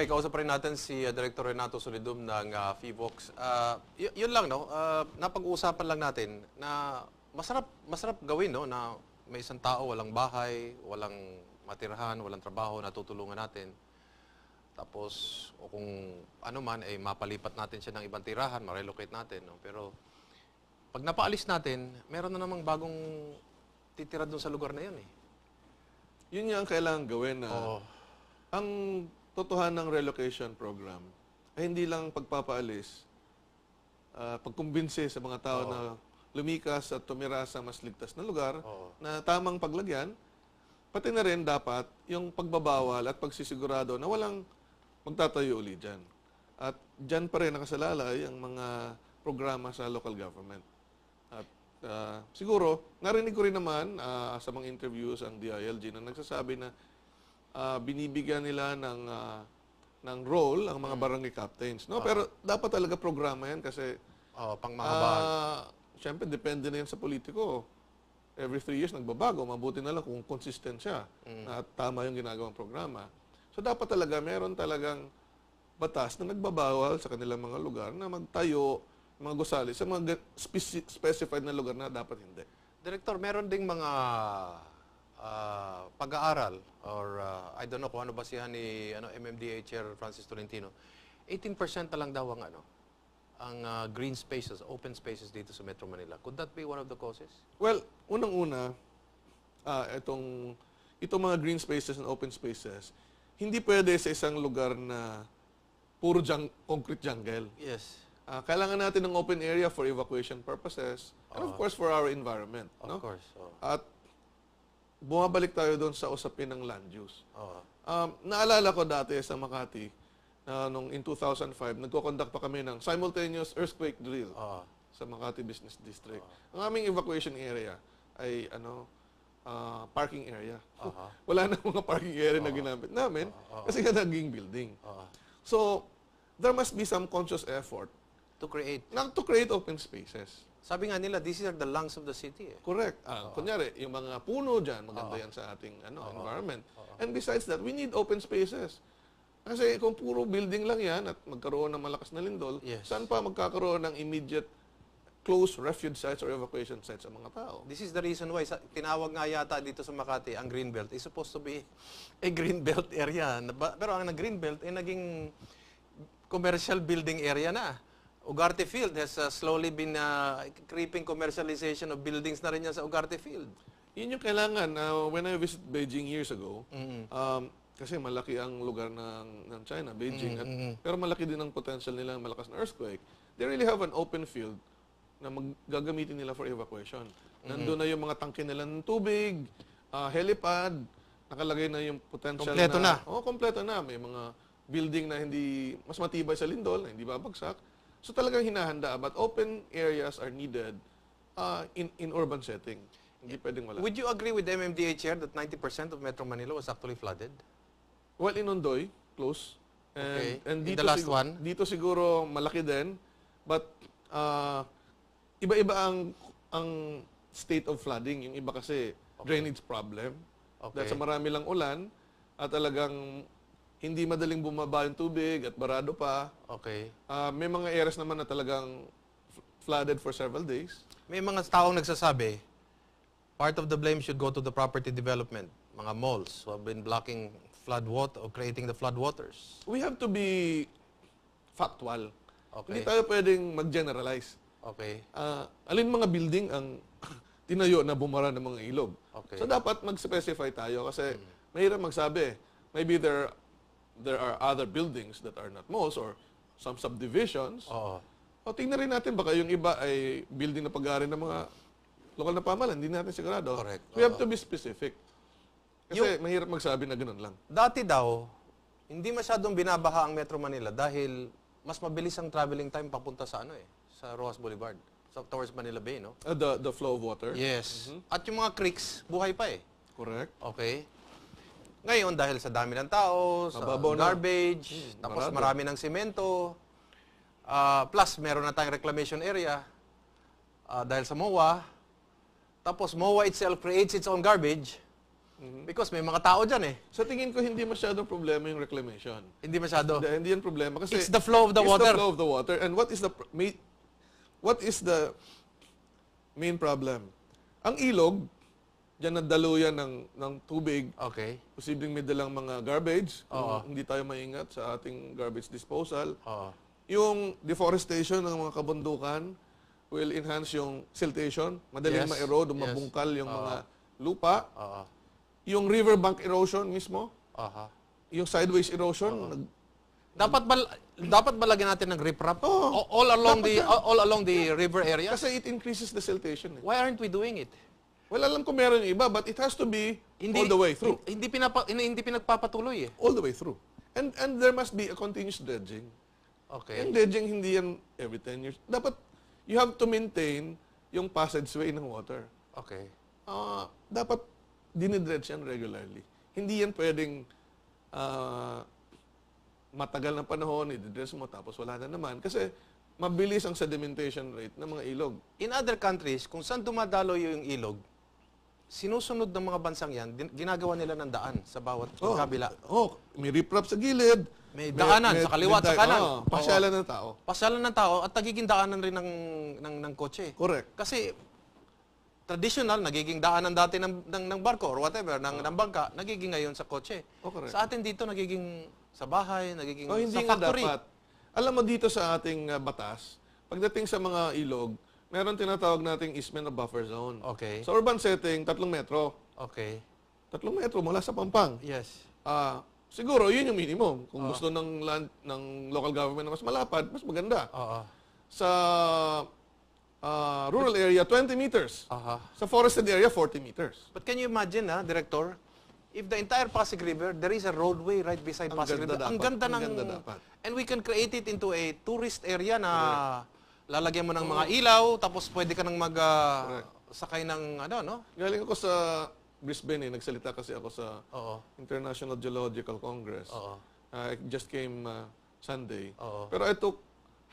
Okay, kausap pa rin natin si Director Renato Solidum ng Phivolcs. Yun lang, no? Napag-uusapan lang natin na masarap gawin, no? Na may isang tao, walang bahay, walang matirahan, walang trabaho, natutulungan natin. Tapos, o kung ano man, ay mapalipat natin siya ng ibang tirahan, ma-relocate natin, no? Pero, pag napaalis natin, meron na namang bagong titira doon sa lugar na yun, eh. Yun nga ang kailangan gawin na ang totohanan ng relocation program ay hindi lang pagpapaalis, pagkumbinsi sa mga tao na lumikas at tumira sa mas ligtas na lugar na tamang paglagyan, pati na rin dapat yung pagbabawal at pagsisigurado na walang magtatayo uli dyan. At dyan pa rin nakasalalay ang mga programa sa local government. At siguro, narinig ko rin naman sa mga interviews ang DILG na nagsasabi na binibigyan nila ng role ang mga barangay captains. No? Pero dapat talaga programa yan kasi pangmahabaan. Siyempre, depende na yan sa politiko. Every 3 years, nagbabago. Mabuti na lang kung consistent siya at tama yung ginagawang programa. So, dapat talaga, meron talagang batas na nagbabawal sa kanilang mga lugar na magtayo, mga gusali, sa mga specified na lugar na dapat hindi. Director, meron ding mga pag-aaral or I don't know kung ano basihan ni MMDA Chair Francis Tolentino. 18% na lang daw ang green spaces, open spaces dito sa Metro Manila. Could that be one of the causes? Well, unang-una, itong mga green spaces and open spaces, hindi pwede sa isang lugar na puro concrete jungle. Yes. Kailangan natin ng open area for evacuation purposes and of course for our environment. Of course. At bumabalik tayo doon sa usapin ng land use. Naalala ko dati sa Makati, nung in 2005, nagko-conduct pa kami ng simultaneous earthquake drill sa Makati Business District. Ang aming evacuation area ay parking area. Wala na mga parking area na ginamit namin kasi nga naging building. So, there must be some conscious effort to create open spaces. Sabi nga nila, these are the lungs of the city. Correct. Kunyari, yung mga puno dyan, maganda yan sa ating environment. And besides that, we need open spaces. Kasi kung puro building lang yan at magkaroon ng malakas na lindol, saan pa magkakaroon ng immediate close refuge sites or evacuation sites sa mga tao? This is the reason why tinawag nga yata dito sa Makati, ang Greenbelt is supposed to be a Greenbelt area. Pero ang Greenbelt ay naging commercial building area na. Ugarte Field has slowly been creeping commercialization of buildings na rin yan sa Ugarte Field. Yun yung kailangan. When I visited Beijing years ago, kasi malaki ang lugar ng China, Beijing, pero malaki din ang potential nila malakas na earthquake. They really have an open field na gagamitin nila for evacuation. Nandun na yung mga tangke nila ng tubig, helipad, nakalagay na yung potential kompleto na. Kompleto na. May mga building na hindi mas matibay sa lindol, na hindi babagsak. So talagang hinahanda, but open areas are needed in urban setting. Hindi pwedeng wala. Would you agree with MMDA Chair that 90% of Metro Manila was actually flooded? Well, in Ondoy, close. And dito the last one? Dito siguro malaki din, but iba-iba ang state of flooding. Yung iba kasi drainage problem. Dahil sa marami lang ulan at talagang hindi madaling bumaba yung tubig at barado pa. May mga areas naman na talagang flooded for several days. May mga taong nagsasabi, part of the blame should go to the property development, mga malls who have been blocking flood water or creating the flood waters. We have to be factual. Hindi tayo pwedeng mag-generalize. Alin mga building ang tinayo na bumara ng mga ilog. So dapat mag-specify tayo kasi mahirap magsabi. Maybe there are other buildings that are not malls or some subdivisions. Tingnan rin natin baka yung iba ay building na pag-aari ng mga lokal na pamahalaan. Hindi natin sigurado. We have to be specific. Kasi mahirap magsabi na ganoon lang. Dati daw, hindi masyadong binabaha ang Metro Manila dahil mas mabilis ang traveling time papunta sa sa Rojas Boulevard, towards Manila Bay, no? The flow of water? Yes. At yung mga creeks, buhay pa Correct. Ngayon, dahil sa dami ng tao, sa garbage, tapos marami ng semento, plus meron na tayong reclamation area dahil sa MOA, tapos MOA itself creates its own garbage, Because may mga tao dyan eh. Sa tingin ko, hindi masyadong problema yung reclamation. Hindi masyado. Hindi yan problema. Kasi It's the flow of the water. It's the flow of the water. And what is the main problem? Ang ilog, dyan nadaluyan ng tubig. Okay. Posibleng may dalang mga garbage. Kung hindi tayo maingat sa ating garbage disposal. Yung deforestation ng mga kabundukan will enhance yung siltation. Madaling ma-erode, mabungkal yung mga lupa. Yung riverbank erosion mismo. Yung sideways erosion. Dapat ba lagyan natin ng riprap all along the river area? Kasi it increases the siltation. Why aren't we doing it? Well, alam ko meron yung iba, but it has to be all the way through. Hindi pinagpapatuloy eh. All the way through. And there must be a continuous dredging. Okay. Yung dredging, hindi yan every 10 years. Dapat, you have to maintain yung passageway ng water. Okay. Dapat, dinidredge yan regularly. Hindi yan pwedeng matagal na panahon, i-dredge mo, tapos wala na naman. Kasi, mabilis ang sedimentation rate ng mga ilog. In other countries, kung saan dumadalo yung ilog, sinusunod ng mga bansang yan, ginagawa nila ng daan sa bawat kabila. May riprap sa gilid. May daanan sa kaliwa at sa kanan. Pasyalan ng tao. Pasyalan ng tao at nagiging daanan rin ng kotse. Correct. Kasi traditional, nagiging daanan dati ng barko or whatever, ng bangka, nagiging ngayon sa kotse. Correct. Sa atin dito, nagiging sa bahay, nagiging hindi sa factory. Dapat. Alam mo dito sa ating batas, pagdating sa mga ilog, meron tinatawag nating easement of buffer zone. Okay. Sa urban setting, 3 metro. Okay. 3 metro mula sa Pampang. Yes. Siguro, yun yung minimum. Kung gusto ng local government na mas malapad, mas maganda. Sa rural area, 20 meters. Sa forested area, 40 meters. But can you imagine, Director, if the entire Pasig River, there is a roadway right beside Pasig River. Ang ganda dapat. And we can create it into a tourist area na lalagyan mo ng mga ilaw, tapos pwede ka nang sakay ng Galing ako sa Brisbane, nagsalita kasi ako sa International Geological Congress. I just came Sunday. Pero I took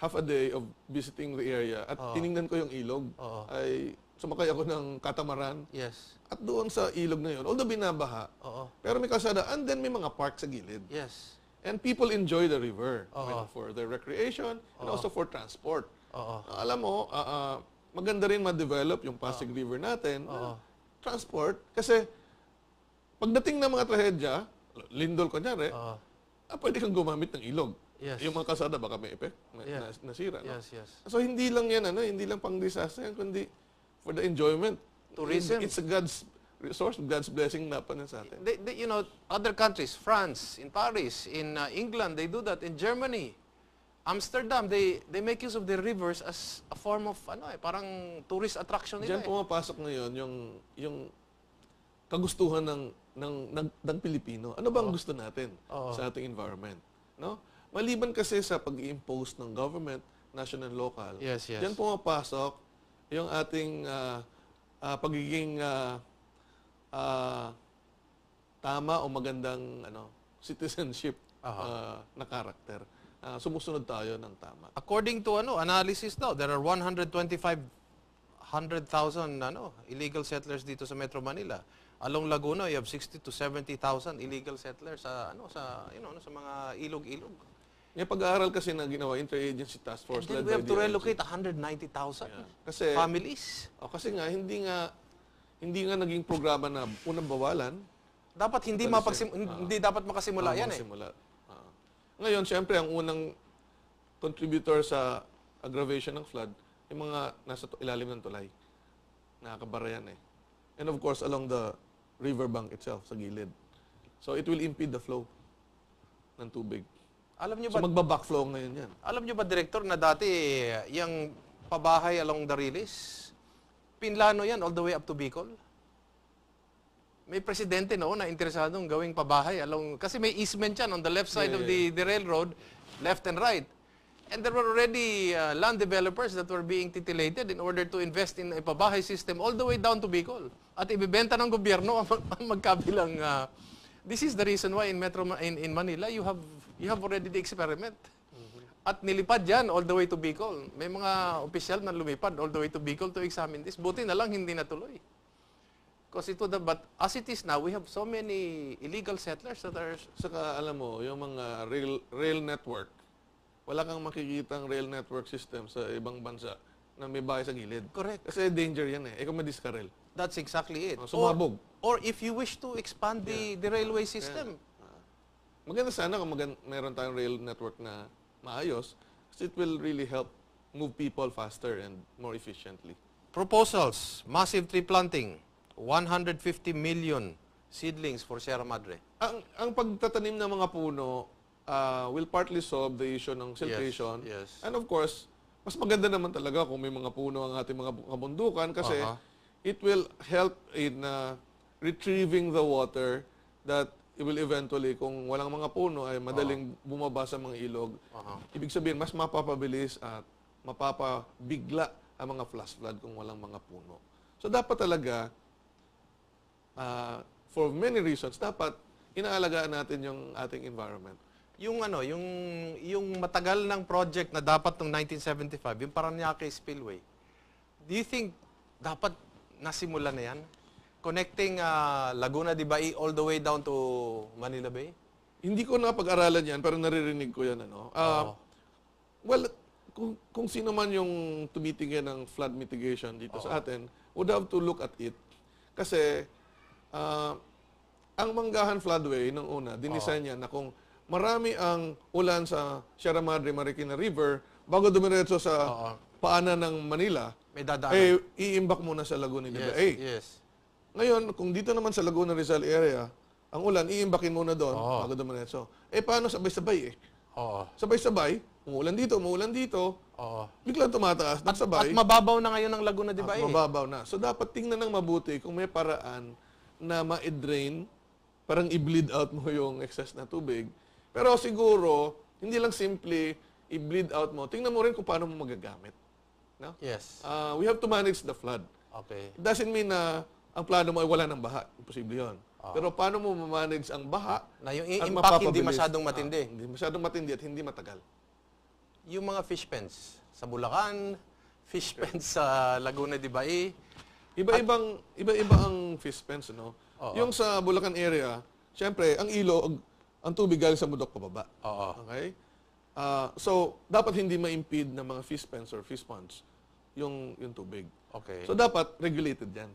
half a day of visiting the area at tiningnan ko yung ilog. Ay sumakay ako ng catamaran. Yes. At doon sa ilog na yun, although binabaha, pero may kalsada, and then may mga park sa gilid. Yes. And people enjoy the river for their recreation and also for transport. Alam mo, maganda rin ma-develop yung Pasig River natin. Transport. Kasi, pagdating ng mga trahedya, lindol kunyari, pwede kang gumamit ng ilog. Yes. Yung mga kalsada baka may effect, nasira. Yes, yes. So, hindi lang yan, hindi lang pang disaster yan, kundi for the enjoyment. Tourism. It's a God's resource, God's blessing na pa sa atin. Other countries, France, in Paris, in England, they do that. In Germany, Amsterdam, they make use of their rivers as a form of, parang tourist attraction nila. Diyan pumapasok ngayon yung kagustuhan ng Pilipino. Ano bang gusto natin sa ating environment? No? Maliban kasi sa pag-i-impose ng government, national and local, diyan pumapasok yung ating pagiging tama o magandang citizenship na karakter. Sumusunod tayo ng tama. According to analysis daw, there are 125,000 illegal settlers dito sa Metro Manila. Along Laguna, you have 60 to 70,000 illegal settlers sa mga ilog-ilog. Yung pag-aaral kasi na ginawa, Interagency Task Force And then we have to relocate 190,000 families. Kasi hindi nga naging programa na unang bawalan. Dapat hindi dapat makasimula yan Ngayon, siyempre, ang unang contributor sa aggravation ng flood, yung mga nasa ilalim ng tulay. Nakakabara yan And of course, along the riverbank itself, sa gilid. So, it will impede the flow ng tubig. Magbabackflow ngayon yan. Alam nyo ba, Director, na dati yung pabahay along the Riles, pinlano yan all the way up to Bicol? May presidente na interesadong gawing pabahay kasi may easement yan on the left side of the railroad, left and right. And there were already land developers that were being titillated in order to invest in a pabahay system all the way down to Bicol. At ibibenta ng gobyerno ang magkabilang. This is the reason why in Manila you have already the experiment. At nilipad yan all the way to Bicol. May mga opisyal na lumipad all the way to Bicol to examine this. Buti na lang hindi natuloy. Because it would have, but as it is now, we have so many illegal settlers that are... Saka alam mo, yung mga rail network, wala kang makikitang rail network system sa ibang bansa na may bahay sa gilid. Correct. Kasi danger yan eh. Kung madiskarel. That's exactly it. Sumabog. Or if you wish to expand the railway system. Maganda sana kung meron tayong rail network na maayos, kasi it will really help move people faster and more efficiently. Proposals, massive tree planting, 150 million seedlings for Sierra Madre. Ang pagtatanim ng mga puno will partly solve the issue ng siltation. Yes. And of course, mas maganda naman talaga kung may mga puno ang ating mga kabundukan kasi it will help in retrieving the water that it will eventually, kung walang mga puno, ay madaling bumaba sa mga ilog. Ibig sabihin, mas mapapabilis at mapapabigla ang mga flash flood kung walang mga puno. So dapat talaga, for many reasons, dapat inaalagaan natin yung ating environment. Yung matagal ng project na dapat noong 1975, yung Paranaque Spillway. Do you think dapat nasimula na yan? Connecting Laguna de Bai all the way down to Manila Bay? Hindi ko napag-aralan yan, pero naririnig ko yan. Well, kung sino man yung tumitingin ng flood mitigation dito sa atin, would have to look at it. Kasi, ang Manggahan Floodway nung una, dinisign niya na kung marami ang ulan sa Sierra Madre Marikina River, bago dumiretso sa paanan ng Manila, may dadaan. Iimbak muna sa Laguna de Bai. Yes. Ngayon, kung dito naman sa Laguna Rizal area, ang ulan, iimbakin muna doon bago dumiretso. Paano sabay-sabay Sabay-sabay, umuulan dito, biglang tumataas, nagsabay. At mababaw na ngayon ang Laguna de Bai. Mababaw na. So dapat tingnan ng mabuti kung may paraan na ma-drain, parang i-bleed out mo yung excess na tubig. Pero siguro, hindi lang simply i-bleed out mo. Tingnan mo rin kung paano mo magagamit. No? Yes. We have to manage the flood. Okay. It doesn't mean na ang plano mo ay wala ng baha. Imposible yun. Pero paano mo ma-manage ang baha na yung at impact hindi masyadong matindi. Hindi masyadong matindi at hindi matagal. Yung mga fish pens sa Bulacan, fish pens sa Laguna de Bai. Iba-iba ang fish pens, no? Yung sa Bulacan area, syempre, ang ilog, ang tubig galing sa bundok pababa. Okay? So, dapat hindi ma-impede ng mga fish pens or fish ponds yung tubig. Okay. So, dapat regulated yan.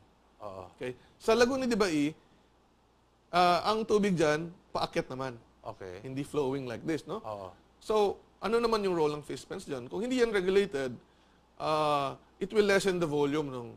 Okay? Sa Laguna de Bai, ang tubig dyan, paakyat naman. Okay. Hindi flowing like this, no? So, ano naman yung role ng fish pens dyan? Kung hindi yan regulated, it will lessen the volume ng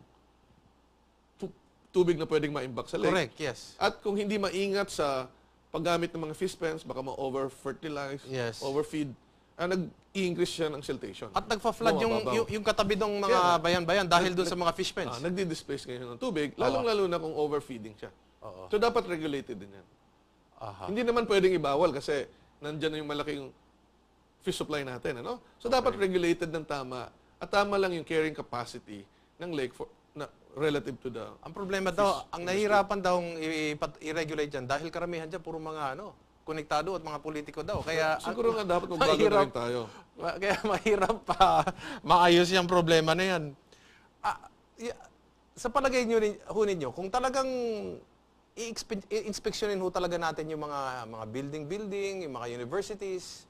tubig na pwedeng maimbak sa lake. Correct, yes. At kung hindi maingat sa paggamit ng mga fish pens, baka ma-over-fertilize, overfeed, nag-i-increase siya ng siltation. At nagfa-flood yung katabi ng mga bayan-bayan dahil doon sa mga fish pens. Nagdi-displace ngayon ng tubig, lalong-lalo na kung overfeeding siya. So, dapat regulated din yan. Hindi naman pwedeng ibawal kasi nandyan na yung malaking fish supply natin. Ano? So, dapat regulated ng tama at tama lang yung carrying capacity ng lake relative to the... Ang problema daw, ang nahihirapan daw i-regulate dyan dahil karamihan dyan puro mga konektado at mga politiko daw. Kaya siguro nga dapat magbago na rin tayo. Kaya mahirap pa maayos yung problema na yan. Sa palagay ninyo, kung talagang i-inspeksyonin ho talaga natin yung mga building, yung mga universities,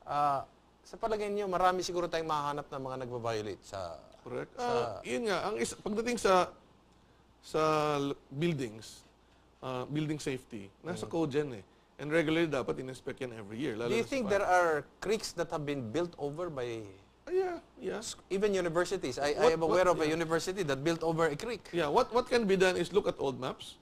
sa palagay niyo, marami siguro tayong mahanap na mga nagva-violate sa... Correct. Yun nga, pagdating sa buildings, building safety, nasa code yan eh. And regularly dapat in-inspect yan every year. Do you think there are creeks that have been built over by... Yeah. Even universities. I am aware of a university that built over a creek. Yeah, what can be done is look at old maps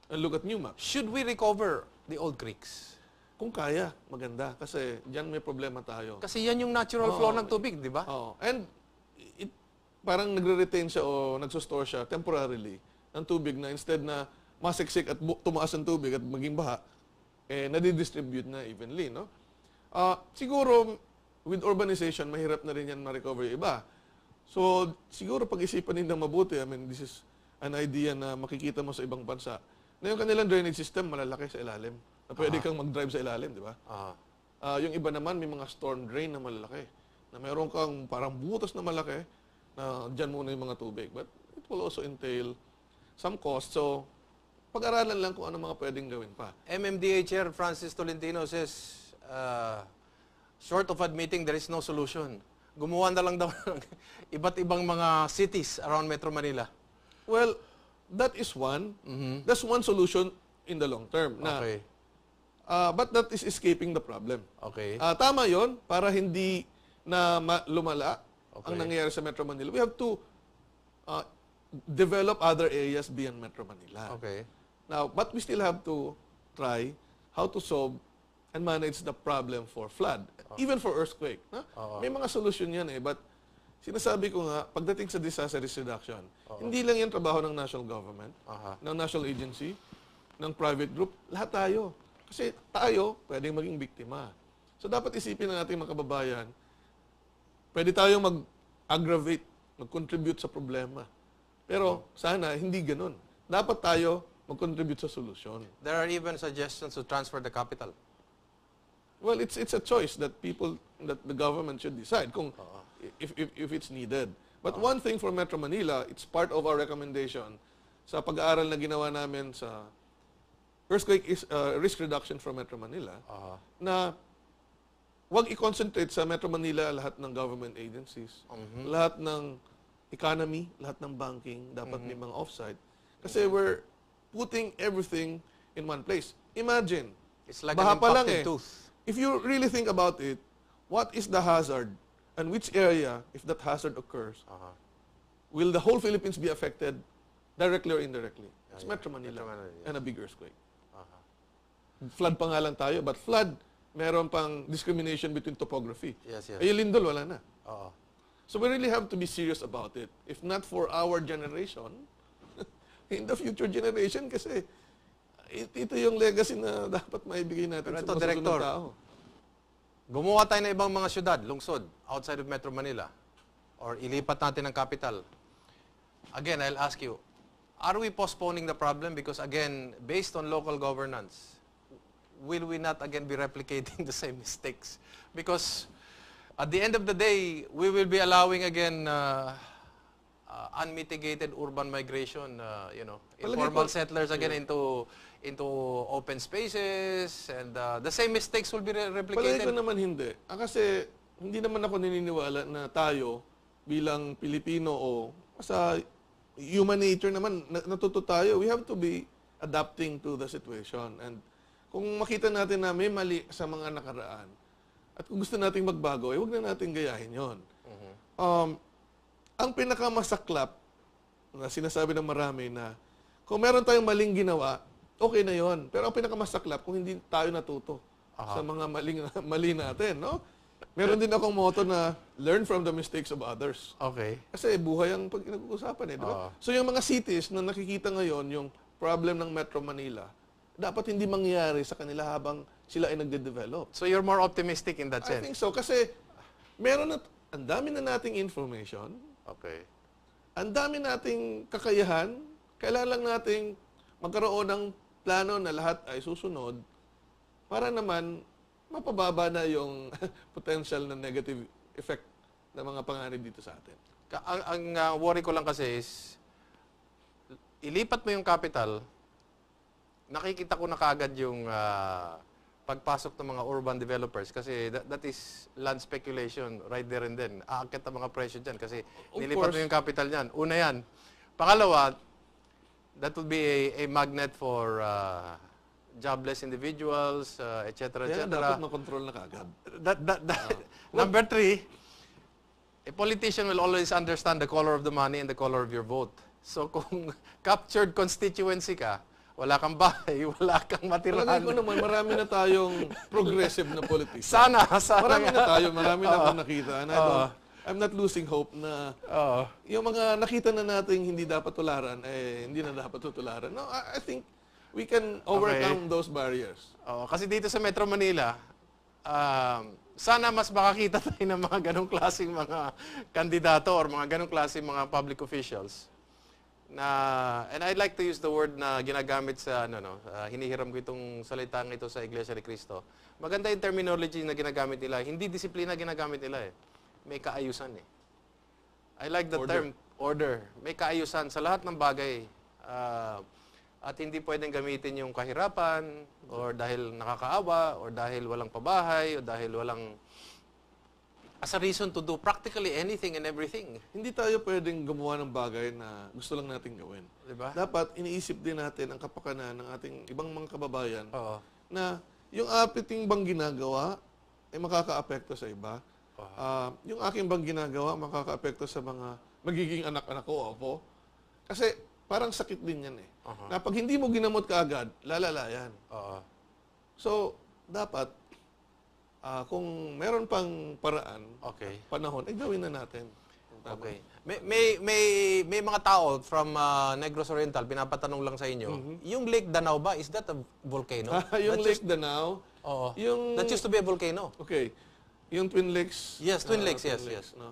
and look at new maps. Should we recover the old creeks? Kung kaya, maganda. Kasi dyan may problema tayo. Kasi yan yung natural flow ng tubig, di ba? And parang nagre-retain siya o nagsustore siya temporarily ng tubig na instead na masiksik at tumaas ang tubig at maging baha, nadidistribute na evenly. No? Siguro, with urbanization, mahirap na rin yan ma-recover yung iba. So, siguro pag-isipan nilang mabuti, this is an idea na makikita mo sa ibang bansa, na yung kanilang drainage system malalaki sa ilalim. Na pwede kang mag-drive sa ilalim, di ba? Yung iba naman, may mga storm drain na malalaki. Na mayroon kang parang butas na malaki na dyan muna yung mga tubig. But it will also entail some cost. So, pag-aralan lang kung ano mga pwedeng gawin pa. MMDA Chair Francis Tolentino says, short of admitting there is no solution, gumawa na lang daw ng iba't ibang mga cities around Metro Manila. Well, that is one. That's one solution in the long term. Na, Okay. but that is escaping the problem. Okay. Tama yon para hindi na lumala Okay. ang nangyayari sa Metro Manila. We have to develop other areas beyond Metro Manila. Okay. Now, but we still have to try how to solve and manage the problem for flood, even for earthquake. May mga solusyon yan but sinasabi ko nga, pagdating sa disaster risk reduction, hindi lang yan trabaho ng national government, ng national agency, ng private group, lahat tayo. Kasi tayo, pwedeng maging biktima. So dapat isipin ng ating mga kababayan, pwede tayong mag-aggravate, mag-contribute sa problema. Pero sana, hindi ganun. Dapat tayo mag-contribute sa solusyon. There are even suggestions to transfer the capital. Well, it's a choice that the government should decide kung if it's needed. But one thing for Metro Manila, it's part of our recommendation sa pag-aaral na ginawa namin sa earthquake risk reduction for Metro Manila, na wag i-concentrate sa Metro Manila lahat ng government agencies, lahat ng economy, lahat ng banking, dapat may mga offsite. Kasi we're putting everything in one place. Imagine, It's like baha an pa lang impacted tooth. If you really think about it, what is the hazard and which area, if that hazard occurs, will the whole Philippines be affected directly or indirectly? It's Metro Manila and a big earthquake. Flood pa nga lang tayo, but flood, meron pang discrimination between topography. Yes. Ay, lindol, wala na. Oo. So we really have to be serious about it. If not for our generation, in the future generation, kasi ito yung legacy na dapat maibigay natin Pero sa ito, mga Director, susunod tao. Gumawa tayo ng ibang mga syudad, lungsod, outside of Metro Manila, or ilipat natin ang capital. Again, I'll ask you, are we postponing the problem? Because again, based on local governance, will we not again be replicating the same mistakes? Because at the end of the day, we will be allowing again unmitigated urban migration, informal settlers again into open spaces, and the same mistakes will be Palagi replicated. ko naman hindi. Kasi hindi naman ako naniniwala na tayo bilang Pilipino o sa human nature naman, natuto tayo. We have to be adapting to the situation. And kung makita natin na may mali sa mga nakaraan, at kung gusto nating magbago, huwag na natin gayahin yon. Ang pinakamasaklap na sinasabi ng marami na kung meron tayong maling ginawa, okay na yon. Pero ang pinakamasaklap kung hindi tayo natuto sa mga mali natin, no? Meron din akong motto na learn from the mistakes of others. Okay. Kasi buhay ang pinag-uusapan di ba? So yung mga cities na nakikita ngayon, yung problem ng Metro Manila, dapat hindi mangyari sa kanila habang sila ay nagde-develop. So you're more optimistic in that I sense? think so. Kasi meron ang dami na nating information, Okay. ang dami nating kakayahan, kailangan lang nating magkaroon ng plano na lahat ay susunod para naman mapababa na yung potential na negative effect ng mga panganib dito sa atin. Ang worry ko lang kasi is, ilipat mo yung capital, nakikita ko na kaagad yung pagpasok ng mga urban developers kasi that is land speculation right there and then. Aakit ang mga presyo dyan kasi nilipat mo yung capital niyan. Una yan. Pangalawa, that would be a magnet for jobless individuals, etc. Kaya etc. dapat makontrol na kaagad. Number 3, a politician will always understand the color of the money and the color of your vote. So kung captured constituency ka, wala kang bahay, wala kang matirahan. Palagay ko naman, marami na tayong progressive na politician. Sana. Marami na tayo, marami na akong nakita. And I'm not losing hope na yung mga nakita na nating hindi dapat tularan, hindi na dapat tutularan. No, I think we can overcome those barriers. Kasi dito sa Metro Manila, sana mas makakita tayo ng mga ganong klaseng mga kandidato or mga ganong klaseng mga public officials. And I'd like to use the word na ginagamit sa hinihiram ko itong salitang ito sa Iglesia ni Cristo. Maganda yung terminology na ginagamit nila. Hindi disiplina ginagamit nila May kaayusan I like the term order. May kaayusan sa lahat ng bagay. At hindi pwedeng gamitin yung kahirapan or dahil nakakaawa or dahil walang pabahay o dahil walang as a reason to do practically anything and everything. Hindi tayo pwedeng gumawa ng bagay na gusto lang nating gawin. Diba? Dapat iniisip din natin ang kapakanan ng ating ibang mga kababayan Oo. na yung ating bang ginagawa ay makakaapekto sa iba. Yung aking bang ginagawa makakaapekto sa mga magiging anak-anak ko, opo. Kasi parang sakit din yan eh. Na pag hindi mo ginamot kaagad, lalala yan. So, dapat, kung meron pang paraan, panahon, ay gawin na natin. Okay. May mga tao from Negros Oriental, pinapatanong lang sa inyo, yung Lake Danao ba, is that a volcano? Yung Lake Danao, that used to be a volcano. Okay. Yung Twin Lakes. Yes, Twin Lakes, yes. No?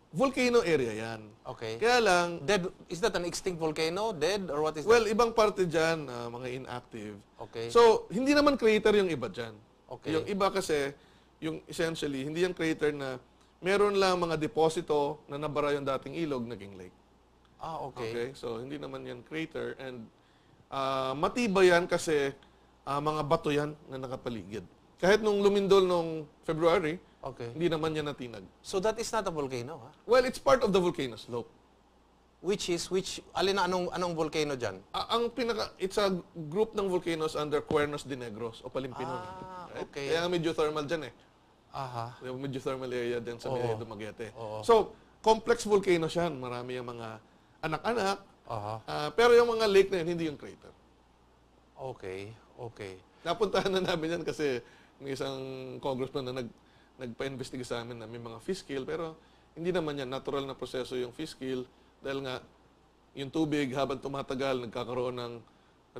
Volcano area yan. Okay. Kaya lang, Dead, is that an extinct volcano? Dead? Or what is well, that? ibang parte dyan, mga inactive. Okay. So, hindi naman crater yung iba dyan. Okay. Yung iba kasi, yung essentially, hindi yung crater na meron lang mga deposito na nabara yung dating ilog, naging lake. Okay. So, hindi naman yan crater. And matibay yan kasi mga bato yan na nakapaligid. Kahit nung lumindol nung February, hindi naman yan natinag. So that is not a volcano, ha? Well, it's part of the volcano slope. Alin na anong volcano dyan? It's a group ng volcanoes under Cuernos de Negros o Palimpinon. Okay. Kaya medyo thermal dyan eh. Medyo thermal area din sa may Dumaguete. So, complex volcanoes yan. Marami yung mga anak-anak. Pero yung mga lake na yun, hindi yung crater. Okay. Napuntahan na namin yan kasi may isang congressman na nagpa-investiga sa amin na may mga fish kill, pero hindi naman yan. Natural na proseso yung fish kill dahil nga yung tubig habang tumatagal, nagkakaroon ng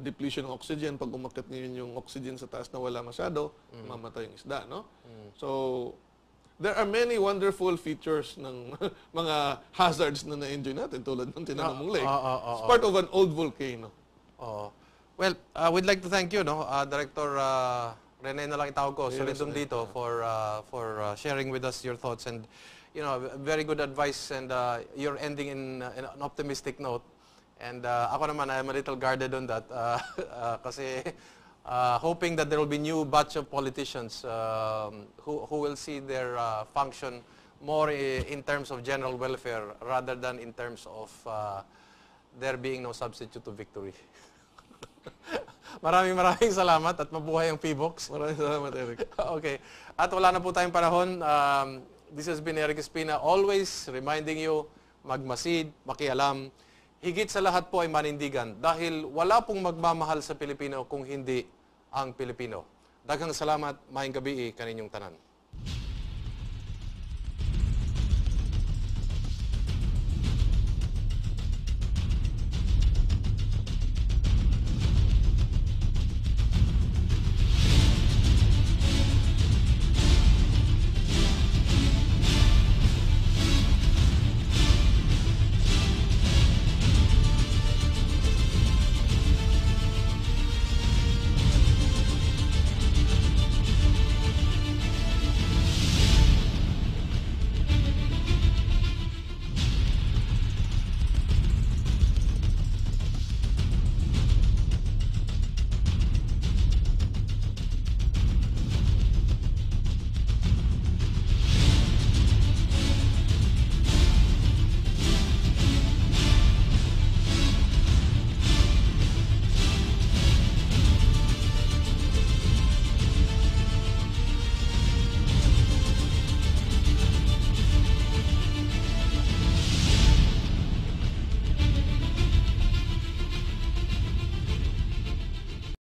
depletion ng oxygen. Pag umakyat ngayon yung oxygen sa taas na wala masyado, mamatay yung isda, no? So, there are many wonderful features ng mga hazards na na-enjoy natin tulad ng tinanong mong lake. It's part of an old volcano. Well, we'd like to thank you, no, Director Rene na lang itawag ko, Solidum dito, for sharing with us your thoughts and, very good advice and you're ending in an optimistic note. And ako naman, I'm a little guarded on that kasi hoping that there will be new batch of politicians who will see their function more in terms of general welfare rather than in terms of there being no substitute to victory. Maraming salamat at mabuhay ang Phivolcs. Maraming salamat, Erik. Okay. At wala na po tayong panahon. This has been Erik Espina, always reminding you, magmasid, makialam. Higit sa lahat po ay manindigan dahil wala pong magmamahal sa Pilipino kung hindi ang Pilipino. Daghang salamat, maayong gabi kaninyong tanan.